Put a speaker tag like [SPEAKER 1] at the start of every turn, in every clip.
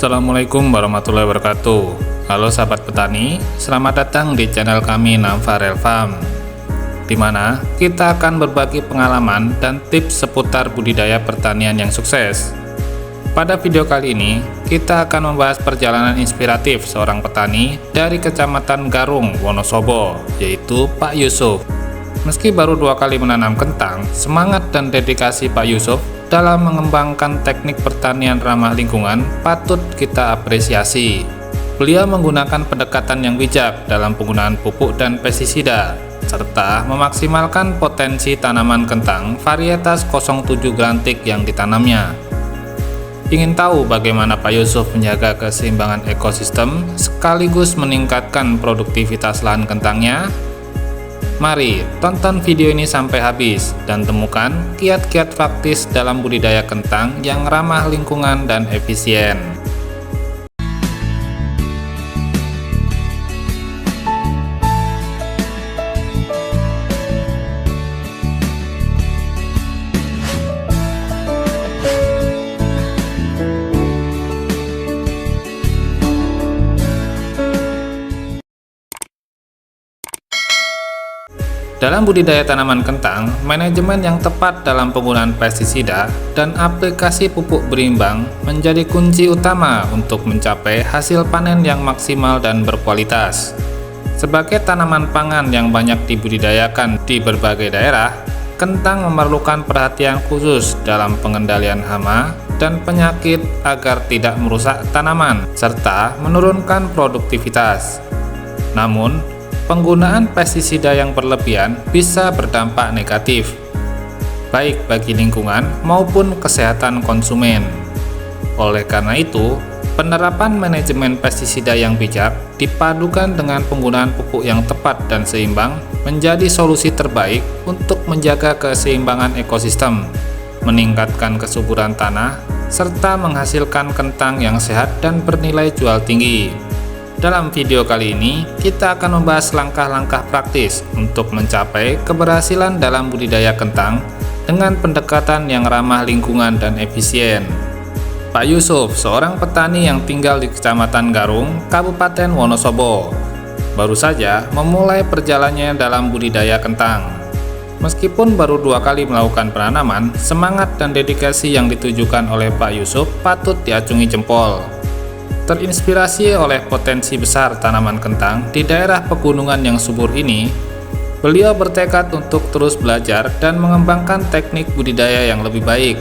[SPEAKER 1] Assalamualaikum warahmatullahi wabarakatuh. Halo sahabat petani, selamat datang di channel kami Namfa Real Farm, di mana kita akan berbagi pengalaman dan tips seputar budidaya pertanian yang sukses. Pada video kali ini, kita akan membahas perjalanan inspiratif seorang petani dari Kecamatan Garung, Wonosobo, yaitu Pak Yusuf. Meski baru 2 kali menanam kentang, semangat dan dedikasi Pak Yusuf dalam mengembangkan teknik pertanian ramah lingkungan patut kita apresiasi. Beliau menggunakan pendekatan yang bijak dalam penggunaan pupuk dan pestisida, serta memaksimalkan potensi tanaman kentang varietas 07 grantik yang ditanamnya. Ingin tahu bagaimana Pak Yusuf menjaga keseimbangan ekosistem sekaligus meningkatkan produktivitas lahan kentangnya? Mari tonton video ini sampai habis dan temukan kiat-kiat praktis dalam budidaya kentang yang ramah lingkungan dan efisien. Dalam budidaya tanaman kentang, manajemen yang tepat dalam penggunaan pestisida dan aplikasi pupuk berimbang menjadi kunci utama untuk mencapai hasil panen yang maksimal dan berkualitas. Sebagai tanaman pangan yang banyak dibudidayakan di berbagai daerah, kentang memerlukan perhatian khusus dalam pengendalian hama dan penyakit agar tidak merusak tanaman serta menurunkan produktivitas. Namun, penggunaan pestisida yang berlebihan bisa berdampak negatif, baik bagi lingkungan maupun kesehatan konsumen. Oleh karena itu, penerapan manajemen pestisida yang bijak dipadukan dengan penggunaan pupuk yang tepat dan seimbang menjadi solusi terbaik untuk menjaga keseimbangan ekosistem, meningkatkan kesuburan tanah, serta menghasilkan kentang yang sehat dan bernilai jual tinggi. Dalam video kali ini, kita akan membahas langkah-langkah praktis untuk mencapai keberhasilan dalam budidaya kentang dengan pendekatan yang ramah lingkungan dan efisien. Pak Yusuf, seorang petani yang tinggal di Kecamatan Garung, Kabupaten Wonosobo, baru saja memulai perjalanannya dalam budidaya kentang. Meskipun baru 2 kali melakukan penanaman, semangat dan dedikasi yang ditujukan oleh Pak Yusuf patut diacungi jempol. Terinspirasi oleh potensi besar tanaman kentang di daerah pegunungan yang subur ini, beliau bertekad untuk terus belajar dan mengembangkan teknik budidaya yang lebih baik.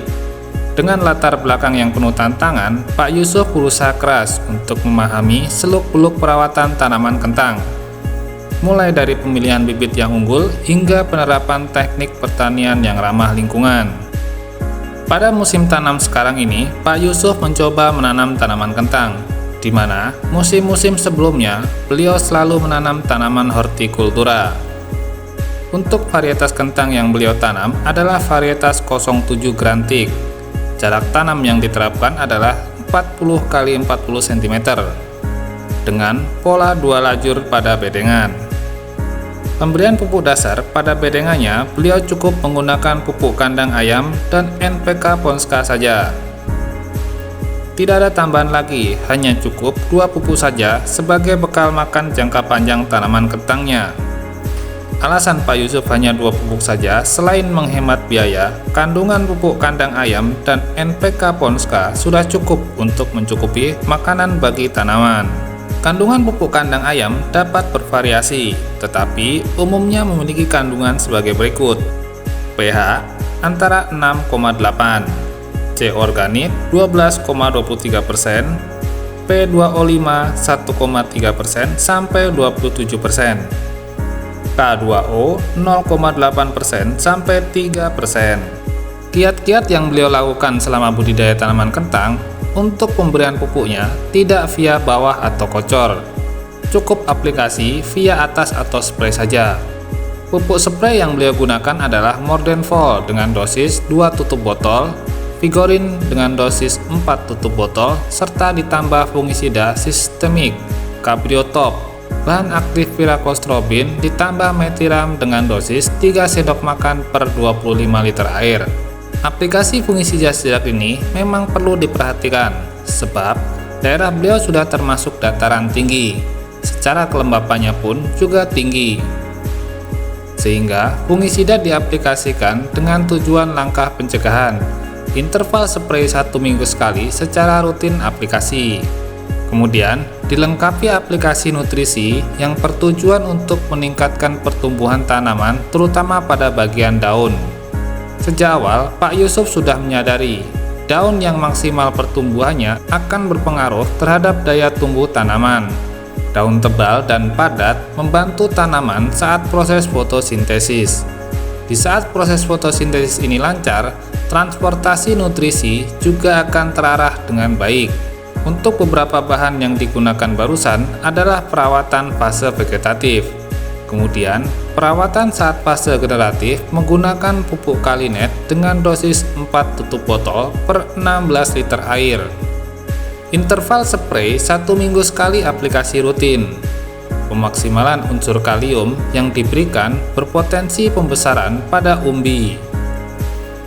[SPEAKER 1] Dengan latar belakang yang penuh tantangan, Pak Yusuf berusaha keras untuk memahami seluk-beluk perawatan tanaman kentang, mulai dari pemilihan bibit yang unggul hingga penerapan teknik pertanian yang ramah lingkungan. Pada musim tanam sekarang ini, Pak Yusuf mencoba menanam tanaman kentang, di mana musim-musim sebelumnya beliau selalu menanam tanaman hortikultura. Untuk varietas kentang yang beliau tanam adalah varietas 07 grantik. Jarak tanam yang diterapkan adalah 40 x 40 cm dengan pola 2 lajur pada bedengan. Pemberian pupuk dasar pada bedengannya beliau cukup menggunakan pupuk kandang ayam dan NPK Ponska saja. Tidak ada tambahan lagi, hanya cukup 2 pupuk saja sebagai bekal makan jangka panjang tanaman kentangnya. Alasan Pak Yusuf hanya 2 pupuk saja selain menghemat biaya, kandungan pupuk kandang ayam dan NPK Ponska sudah cukup untuk mencukupi makanan bagi tanaman. Kandungan pupuk kandang ayam dapat bervariasi, tetapi umumnya memiliki kandungan sebagai berikut: pH antara 6,8, C organik 12,23%, P2O5 1,3% sampai 27%, K2O 0,8% sampai 3%. Kiat-kiat yang beliau lakukan selama budidaya tanaman kentang untuk pemberian pupuknya tidak via bawah atau kocor, cukup aplikasi via atas atau spray saja. Pupuk spray yang beliau gunakan adalah Mordenfol dengan dosis 2 tutup botol, Vigorin dengan dosis 4 tutup botol, serta ditambah fungisida sistemik, Cabriotop, bahan aktif Piracostrobin ditambah metiram dengan dosis 3 sendok makan per 25 liter air. Aplikasi fungisida sidak ini memang perlu diperhatikan, sebab Daerah beliau sudah termasuk dataran tinggi, secara kelembapannya pun juga tinggi. Sehingga fungisida diaplikasikan dengan tujuan langkah pencegahan. Interval spray 1 minggu sekali secara rutin aplikasi. Kemudian dilengkapi aplikasi nutrisi yang bertujuan untuk meningkatkan pertumbuhan tanaman terutama pada bagian daun. Sejak awal Pak Yusuf sudah menyadari daun yang maksimal pertumbuhannya akan berpengaruh terhadap daya tumbuh tanaman. Daun tebal dan padat membantu tanaman saat proses fotosintesis. Di saat proses fotosintesis ini lancar, transportasi nutrisi juga akan terarah dengan baik. Untuk beberapa bahan yang digunakan barusan adalah perawatan fase vegetatif. Kemudian, perawatan saat fase generatif menggunakan pupuk Kalinet dengan dosis 4 tutup botol per 16 liter air. Interval spray 1 minggu sekali aplikasi rutin. Pemaksimalan unsur kalium yang diberikan berpotensi pembesaran pada umbi.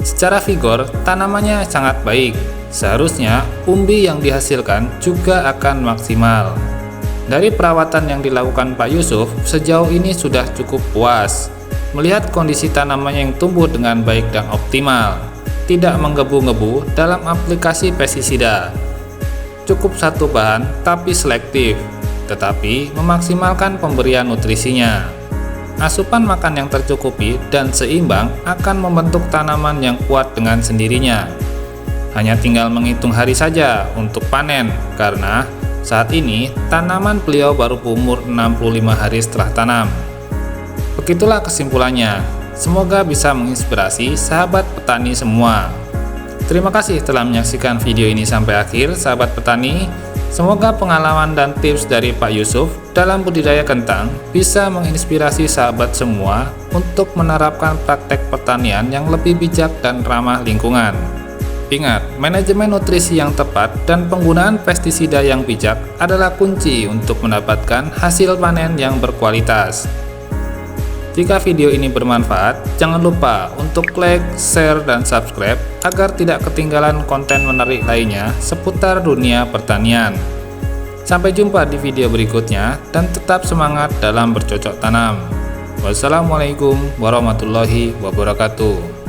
[SPEAKER 1] Secara vigor, tanamannya sangat baik. Seharusnya umbi yang dihasilkan juga akan maksimal. Dari perawatan yang dilakukan Pak Yusuf, sejauh ini sudah cukup puas. Melihat kondisi tanamannya yang tumbuh dengan baik dan optimal, tidak menggebu-gebu dalam aplikasi pestisida. Cukup satu bahan tapi selektif, tetapi memaksimalkan pemberian nutrisinya. Asupan makan yang tercukupi dan seimbang akan membentuk tanaman yang kuat dengan sendirinya. Hanya tinggal menghitung hari saja untuk panen, karena saat ini, tanaman beliau baru berumur 65 hari setelah tanam. Begitulah kesimpulannya. Semoga bisa menginspirasi sahabat petani semua. Terima kasih telah menyaksikan video ini sampai akhir, sahabat petani. Semoga pengalaman dan tips dari Pak Yusuf dalam budidaya kentang bisa menginspirasi sahabat semua untuk menerapkan praktek pertanian yang lebih bijak dan ramah lingkungan. Ingat, manajemen nutrisi yang tepat dan penggunaan pestisida yang bijak adalah kunci untuk mendapatkan hasil panen yang berkualitas. Jika video ini bermanfaat, jangan lupa untuk like, share, dan subscribe agar tidak ketinggalan konten menarik lainnya seputar dunia pertanian. Sampai jumpa di video berikutnya dan tetap semangat dalam bercocok tanam. Wassalamualaikum warahmatullahi wabarakatuh.